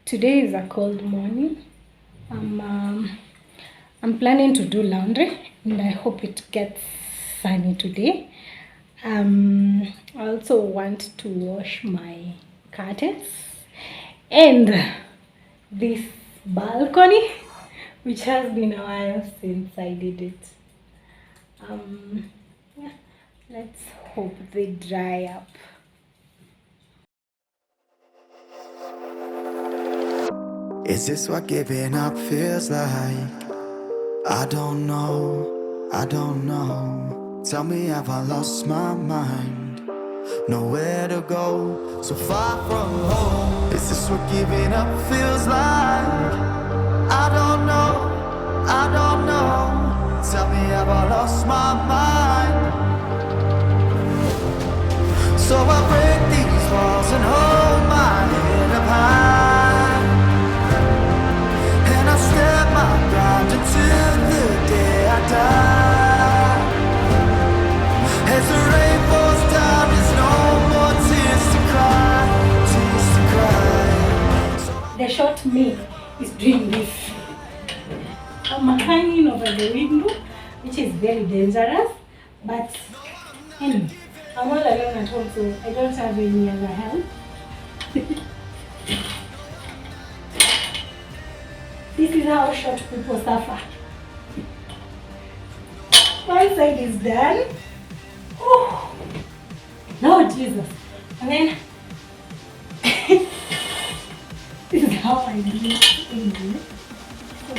Today is a cold morning. I'm planning to do laundry and I hope it gets sunny today. I also want to wash my curtains and this balcony, which has been a while since I did it. Yeah, let's hope they dry up. Is this what giving up feels like? I don't know, I don't know. Tell me, have I lost my mind? Nowhere to go, so far from home. Is this what giving up feels like? I don't know, I don't know. Tell me, have I lost my mind? So I break these walls and hold my head up high, and I step my ground until the day I die. As the rain falls down, there's no more tears to cry, tears to cry. The short me is doing this. I'm hanging over the window, which is very dangerous, but anyway, I'm all alone at home, so I don't have any other help. This is how short people suffer. One side is done. Oh, Lord Jesus. And then this is how I do it. So,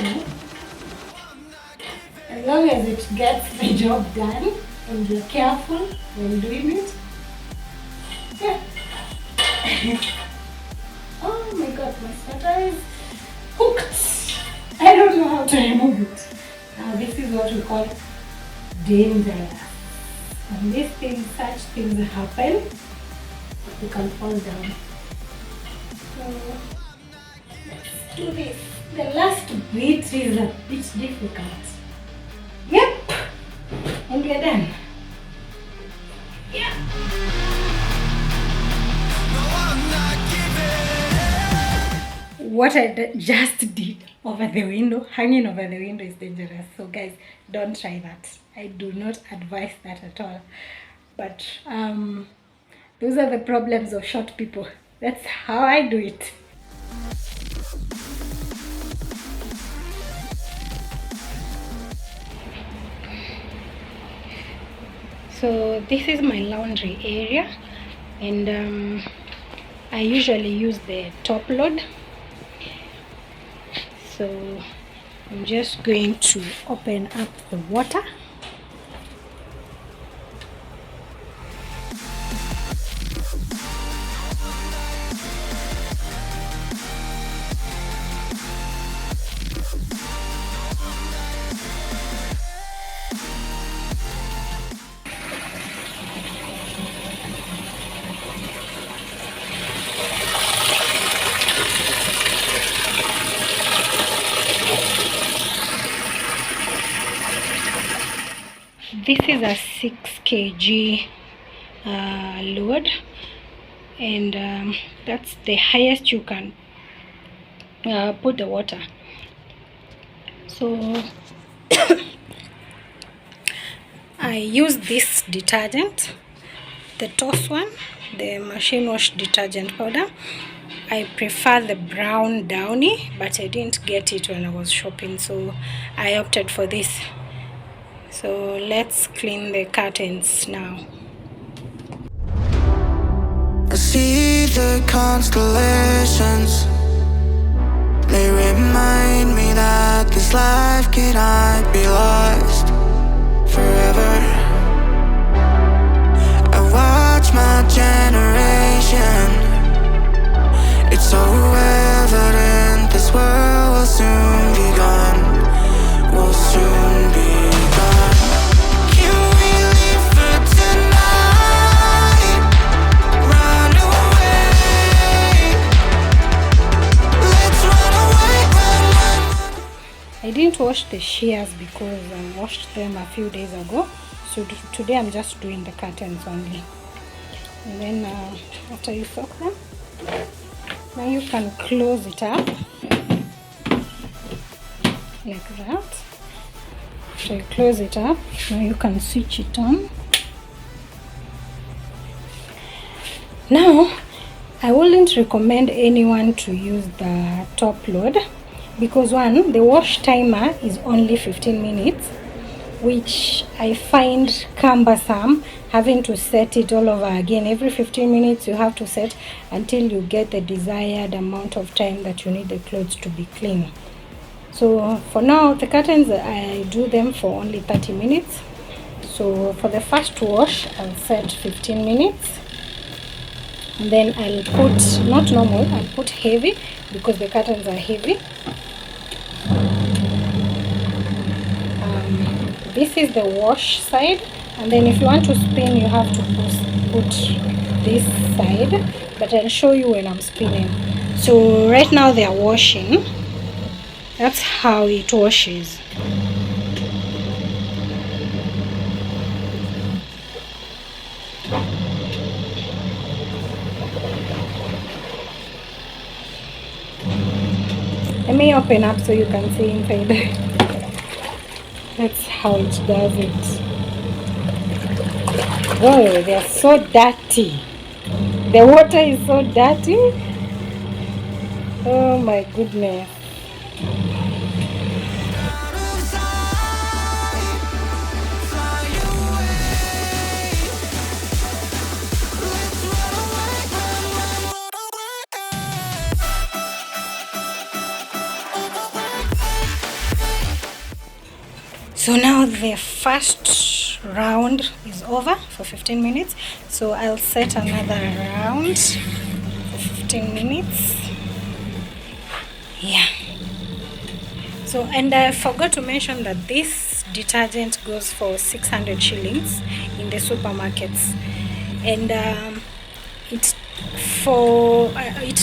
as long as it gets the job done and you're careful when doing it. Yeah. Oh my God, my sweater is hooked. I don't know how to remove it. Now this is what we call dangerous. When these things, such things happen, you can fall down. So let's do this. The last bit is a bit difficult. Yep, and we're done. Yeah. What I just did over the window, hanging over the window, is dangerous. So guys, don't try that. I do not advise that at all. But those are the problems of short people. That's how I do it. So this is my laundry area, and I usually use the top load. So I'm just going to open up the water. This is a 6 kg load, and that's the highest you can put the water. So I use this detergent, the Toss one, the machine wash detergent powder. I prefer the brown Downy, but I didn't get it when I was shopping, so I opted for this. So let's clean the curtains now. I see the constellations. They remind me that this life cannot be lost forever. I watch my generation. It's so evident this world will soon be gone. Will soon be gone. Can we live for tonight? Run away. Let's run away, run. I didn't wash the shears because I washed them a few days ago. So today I'm just doing the curtains only. And then after you soak them, Now you can close it up like that. So you close it up. Now you can switch it on. Now I wouldn't recommend anyone to use the top load because one, the wash timer is only 15 minutes, which I find cumbersome having to set it all over again. Every 15 minutes you have to set until you get the desired amount of time that you need the clothes to be clean. So for now, the curtains, I do them for only 30 minutes. So for the first wash, I'll set 15 minutes. And then I'll put, not normal, I'll put heavy because the curtains are heavy. This is the wash side. And then if you want to spin, you have to put this side. But I'll show you when I'm spinning. So right now they are washing. That's how it washes. Let me open up so you can see inside. That's how it does it. Whoa, they are so dirty. The water is so dirty. Oh my goodness. So now the first round is over for 15 minutes. So I'll set another round for 15 minutes. Yeah. So, and I forgot to mention that this detergent goes for 600 shillings in the supermarkets. And it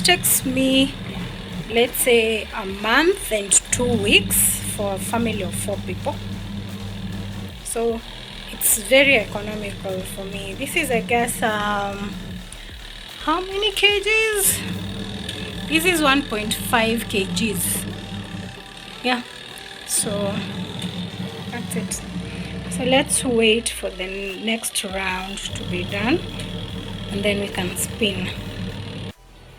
takes me, let's say, a month and 2 weeks for a family of 4 people. So it's very economical for me. This is, I guess, how many kgs? This is 1.5 kgs. Yeah, so that's it. So let's wait for the next round to be done and then we can spin.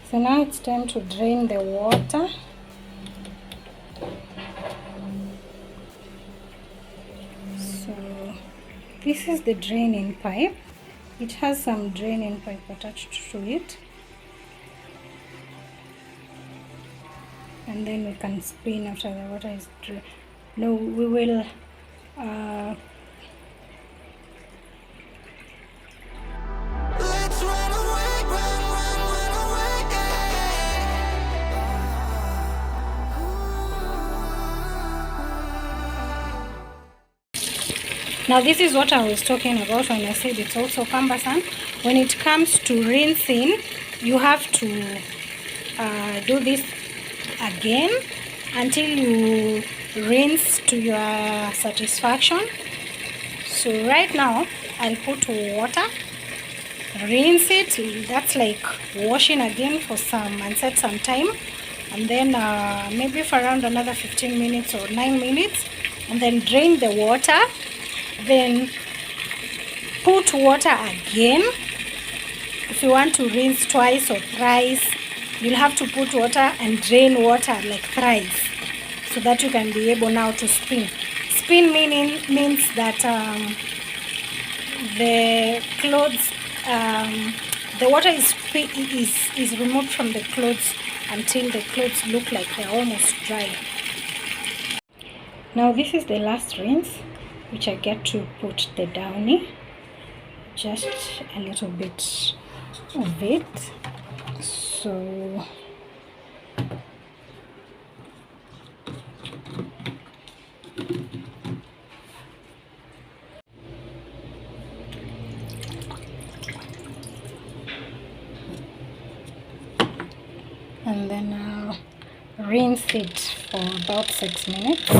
So now it's time to drain the water. This is the draining pipe. It has some draining pipe attached to it. And then we can spin after the water is drained. No, we will Now this is what I was talking about when I said it's also cumbersome. When it comes to rinsing, you have to do this again until you rinse to your satisfaction. So right now I'll put water, rinse it. That's like washing again for some and set some time, and then maybe for around another 15 minutes or 9 minutes, and then drain the water. Then put water again. If you want to rinse twice or thrice, you'll have to put water and drain water like thrice so that you can be able now to spin. Spin means that the clothes, the water is removed from the clothes until the clothes look like they're almost dry. Now this is the last rinse, which I get to put the downy, just a little bit of it. So and then I'll rinse it for about 6 minutes.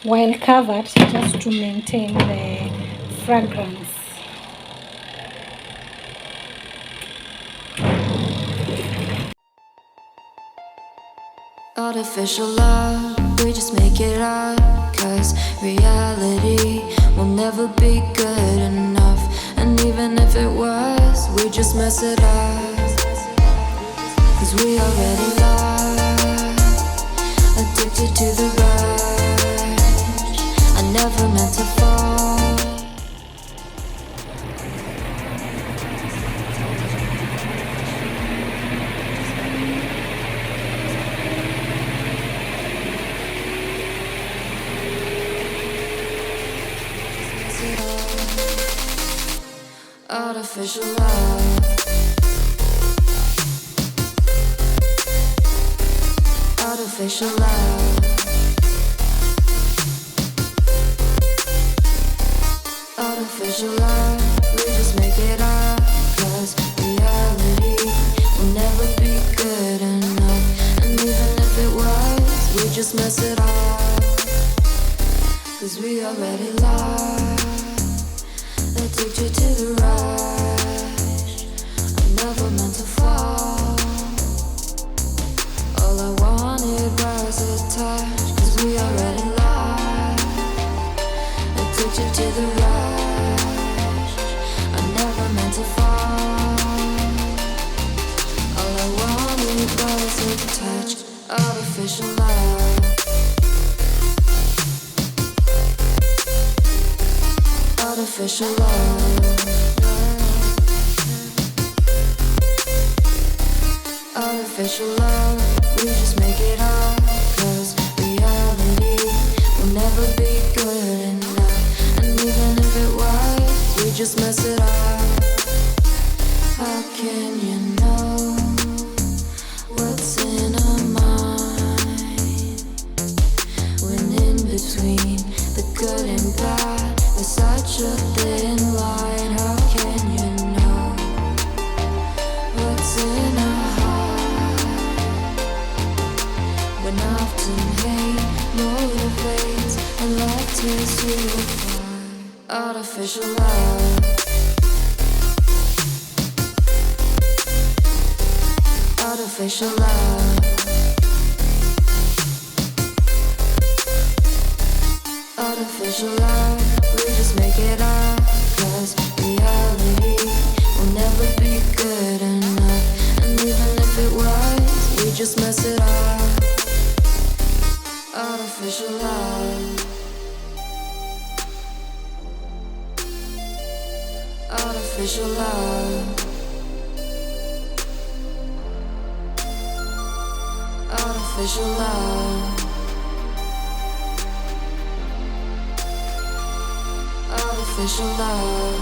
While covered, just to maintain the fragrance. Artificial love, we just make it up. Cause reality will never be good enough. And even if it was, we just mess it up. Cause we already lost, addicted to the rush. I never meant to fall. Artificial love. Artificial love. Artificial love. We just make it up. Cause reality will never be good enough. And even if it was, we just mess it up. Cause we already lost, addicted to the rush. I never meant to fall. All I wanted was a touch. Cause we already lost, addicted to the rush. I never meant to fall. All I wanted was a touch. Artificial love. Artificial love. Artificial love. We just make it up. Cause reality will never be good enough. And even if it was, we just mess it up. How can you know what's in our mind when in between the good and bad there's such a thin line? How can you know what's in our heart when often hate motivates and love tears you apart? Artificial love. Artificial love. Artificial love. We just make it up. Cause reality will never be good enough. And even if it was, we just mess it up. Artificial love. Artificial love. Artificial love. Artificial love.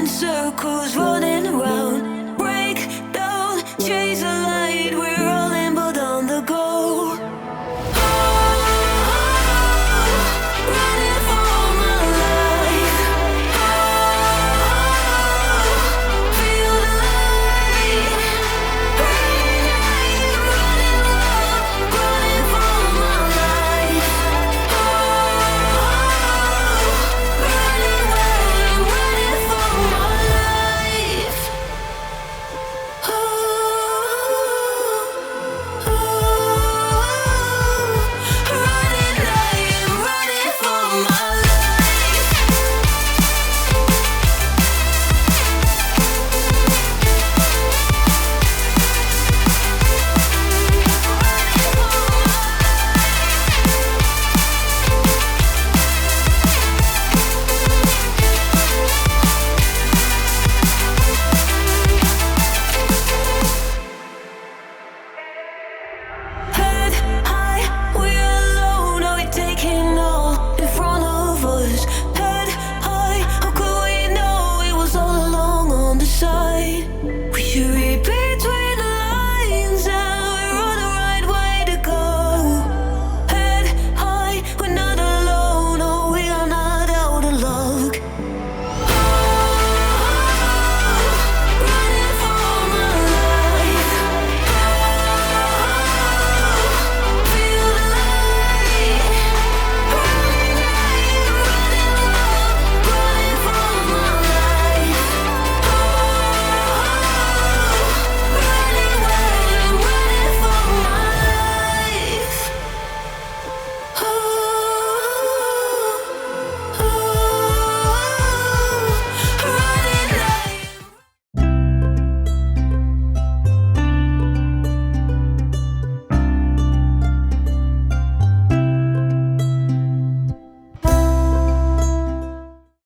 Circles running